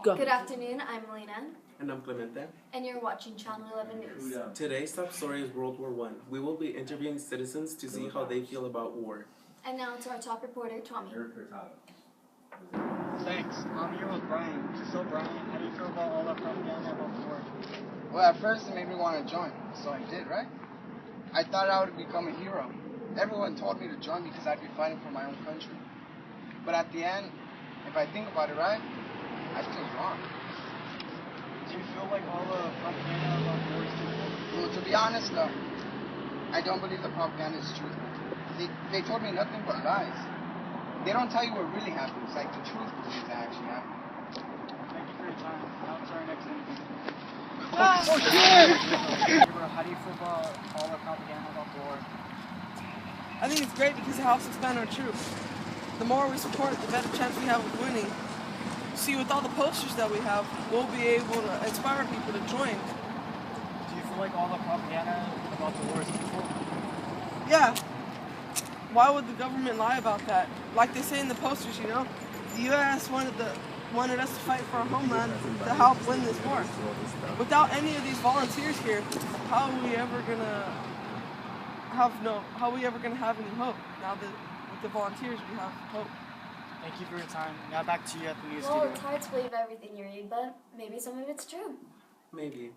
Go. Good afternoon, I'm Melina. And I'm Clemente. And you're watching Channel 11 News. Today's top story is World War I. We will be interviewing citizens to see how they feel about war. And now to our top reporter, Tommy. Thanks. I'm here with Brian. So Brian, how do you feel about all that propaganda about the war? Well, at first it made me want to join, so I did, right? I thought I would become a hero. Everyone told me to join because I'd be fighting for my own country. But at the end, if I think about it right, I feel wrong. Do you feel like all the propaganda about the war is true? Well, to be honest, though, I don't believe the propaganda is true. They told me nothing but lies. They don't tell you what really happens, like the truth is that actually happened. Thank you for your time. Now to our next interview. Oh, shit! How do you feel about all the propaganda about the war? I think it's great because it helps expand our troops. The more we support it, the better chance we have of winning. See, with all the posters that we have, we'll be able to inspire people to join. Do you feel like all the propaganda about the war is truthful? Yeah. Why would the government lie about that? Like they say in the posters, you know, the U.S. wanted us to fight for our homeland to help win this war. Without any of these volunteers here, how are we ever gonna have any hope? Now that with the volunteers we have hope. Thank you for your time. Now back to you at the news Well, studio. it's hard to believe everything you read, but maybe some of it's true. Maybe.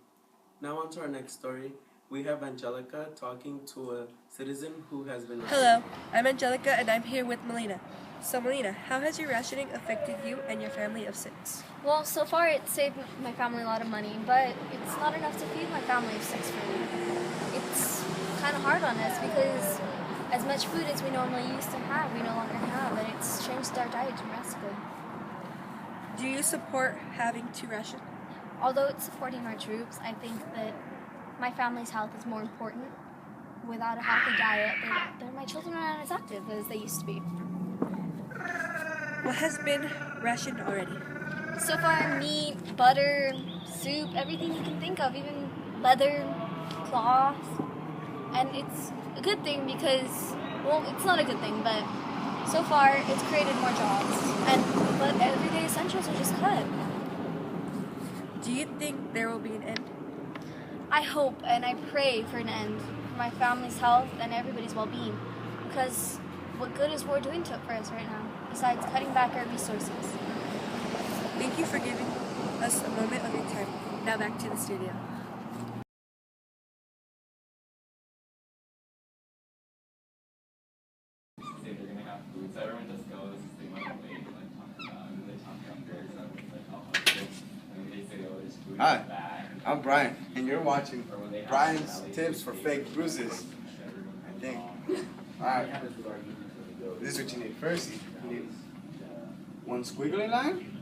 Now on to our next story. We have Angelica talking to a citizen who has been... Hello, I'm Angelica and I'm here with Melina. So Melina, how has your rationing affected you and your family of 6? Well, so far it saved my family a lot of money, but it's not enough to feed my family of 6 for me. It's kind of hard on us because as much food as we normally used to have, we no longer have, and it's changed our diet drastically. Do you support having to ration? Although it's supporting our troops, I think that my family's health is more important. Without a healthy diet, my children are not as active as they used to be. What has been rationed already? So far, meat, butter, soup, everything you can think of, even leather, cloth. And it's a good thing because, well, it's not a good thing, but so far it's created more jobs. But everyday essentials are just cut. Do you think there will be an end? I hope and I pray for an end for my family's health and everybody's well-being, because what good is war doing for us right now, besides cutting back our resources? Thank you for giving us a moment of your time. Now back to the studio. Hi, I'm Brian, and you're watching Brian's Tips for Fake Bruises, I think. Alright, this is what you need. First, you need one squiggly line.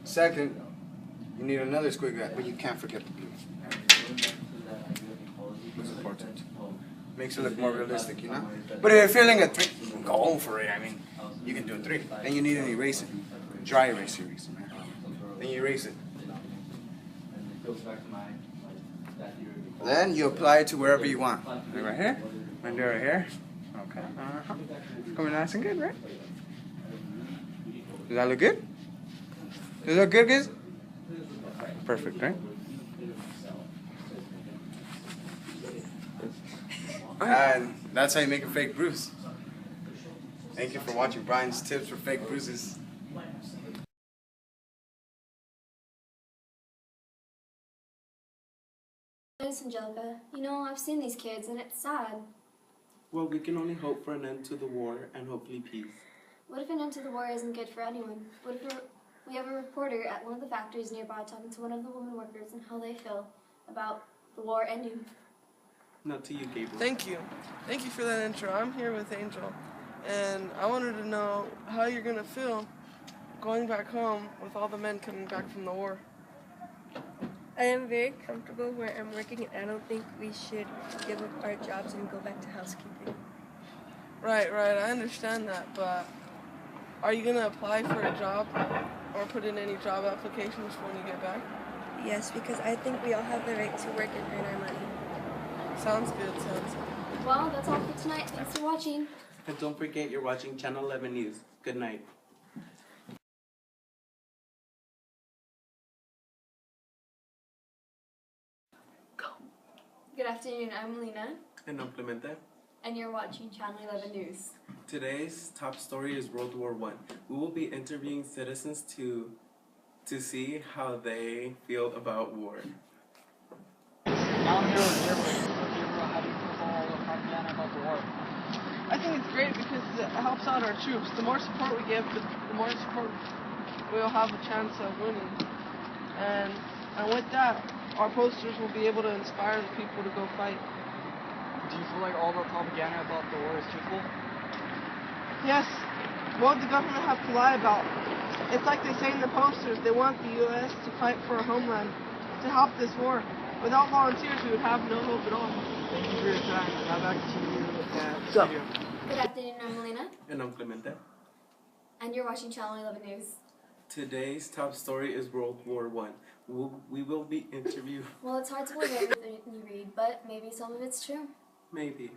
Second, you need another squiggly line, but you can't forget the blue. It's important. Makes it look more realistic, you know? But if you're feeling a 3, go for it. I mean, you can do a 3. Then you need an eraser. Dry eraser, man. Then you erase it. Then you apply it to wherever you want. Like right here? And right here? Okay. Coming nice and good, right? Does that look good? Does that look good, guys? Perfect, right? And that's how you make a fake bruise. Thank you for watching Brian's Tips for Fake Bruises. Yes, Angelica, you know, I've seen these kids and it's sad. Well, we can only hope for an end to the war and hopefully peace. What if an end to the war isn't good for anyone? What if we have a reporter at one of the factories nearby talking to one of the women workers and how they feel about the war ending? Not to you, Gabriel. Thank you. Thank you for that intro. I'm here with Angel, and I wanted to know how you're gonna feel going back home with all the men coming back from the war. I am very comfortable where I'm working and I don't think we should give up our jobs and go back to housekeeping. Right, I understand that, but are you gonna apply for a job or put in any job applications when you get back? Yes, because I think we all have the right to work and earn our money. Sounds good. Well, that's all for tonight. Thanks for watching. And don't forget you're watching Channel 11 News. Good night. Good afternoon, I'm Melina, And I'm Clemente. and you're watching Channel 11 News. Today's top story is World War I. We will be interviewing citizens to see how they feel about war. Now I'm here with Gabriel. Gabriel, how do you feel about all the propaganda about the war? I think it's great because it helps out our troops. The more support we give, the more support we'll have a chance of winning. And with that, our posters will be able to inspire the people to go fight. Do you feel like all the propaganda about the war is truthful? Yes, what would the government have to lie about? It's like they say in the posters, they want the U.S. to fight for a homeland, to help this war. Without volunteers, we would have no hope at all. Thank you for your time. Now back to you at the Go. studio. Good afternoon, I'm Melina, And I'm Clemente. and you're watching Channel 11 News. Today's top story is World War I. We will be interviewing... Well, it's hard to believe everything you read, but maybe some of it's true. Maybe.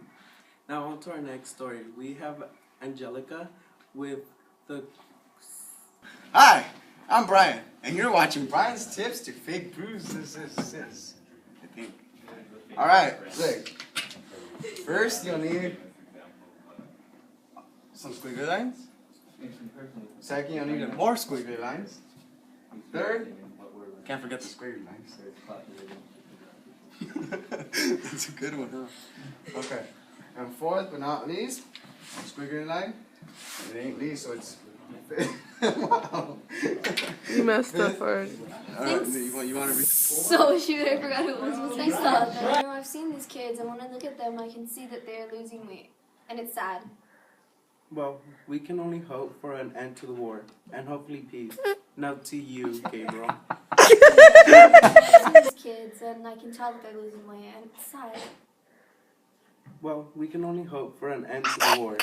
Now on to our next story. We have Angelica with the... Hi, I'm Brian, and you're watching Brian's Tips to Fake Bruises. I think. Alright, look. First, you'll need some squiggly lines. Second, you'll need more squiggly lines. Third, can't forget the squiggly lines. That's a good one, huh? Okay. And fourth, but not least, squiggly line. It ain't least, so it's... Wow. You messed up already. Alright, you want to read? So, shoot, I forgot who it was. What's next up? You know, I've seen these kids, and when I look at them, I can see that they're losing weight. And it's sad. Well, we can only hope for an end to the war, and hopefully peace. Now to you, Gabriel. I've seen these kids, and I can tell that they're losing weight, and it's sad. Well, we can only hope for an end to the war.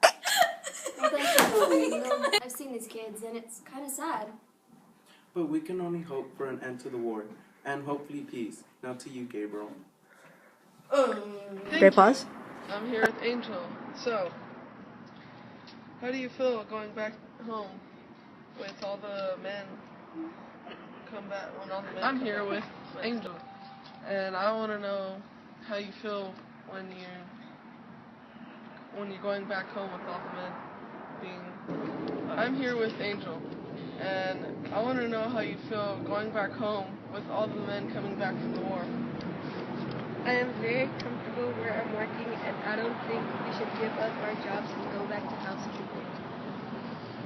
Well, thank you. You know, I've seen these kids, and it's kind of sad. But we can only hope for an end to the war, and hopefully peace. Now to you, Gabriel. Great pause. I'm here with Angel. So, how do you feel going back home with all the men come back? When all the men I'm here with Angel, and I want to know how you feel when you're going back home with all the men being. I'm here with Angel, and I want to know how you feel going back home with all the men coming back from the war. I am very comfortable where I'm working, and I don't think we should give up our jobs and go back to housekeeping.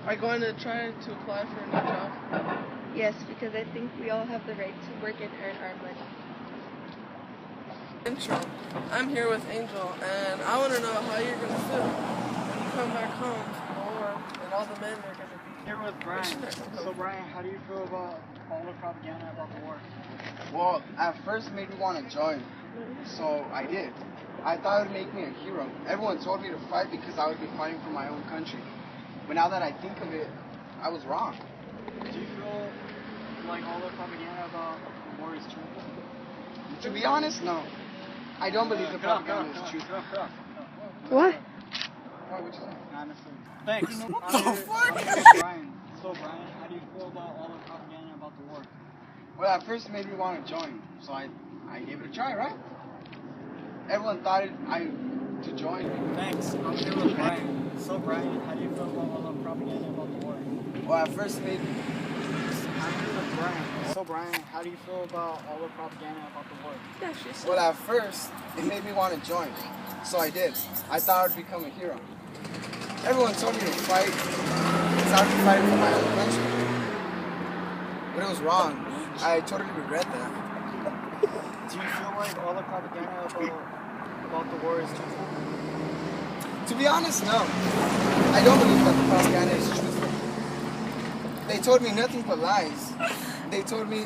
Are you going to try to apply for a new job? Yes, because I think we all have the right to work and earn our money. Intro. I'm here with Angel, and I want to know how you're going to feel when you come back home from the war and all the men are going to be Here with Brian. So Brian, how do you feel about all the propaganda about the war? Well, at first it made me want to join, so I did. I thought it would make me a hero. Everyone told me to fight because I would be fighting for my own country. But now that I think of it, I was wrong. Do you feel like all the propaganda about the war is truthful? To be honest, no. I don't believe the propaganda is true. What? Why would you say? Honestly. Thanks. What the fuck? Brian. So Brian, how do you feel about all the propaganda about the war? Well, at first it made me want to join, so I gave it a try, right? Everyone thought to join. Thanks. I'm here with Brian. So Brian, how do you feel about all the propaganda about the war? Well, at first it made me... I'm here with Brian. So Brian, how do you feel about all the propaganda about the war? Yeah, she said. Well, at first it made me want to join, so I did. I thought I would become a hero. Everyone told me to fight because I would be fighting for my own country. But it was wrong. I totally regret that. Do you feel like all the propaganda about the war is truthful? To be honest, no. I don't believe that the propaganda is truthful. They told me nothing but lies. They told me...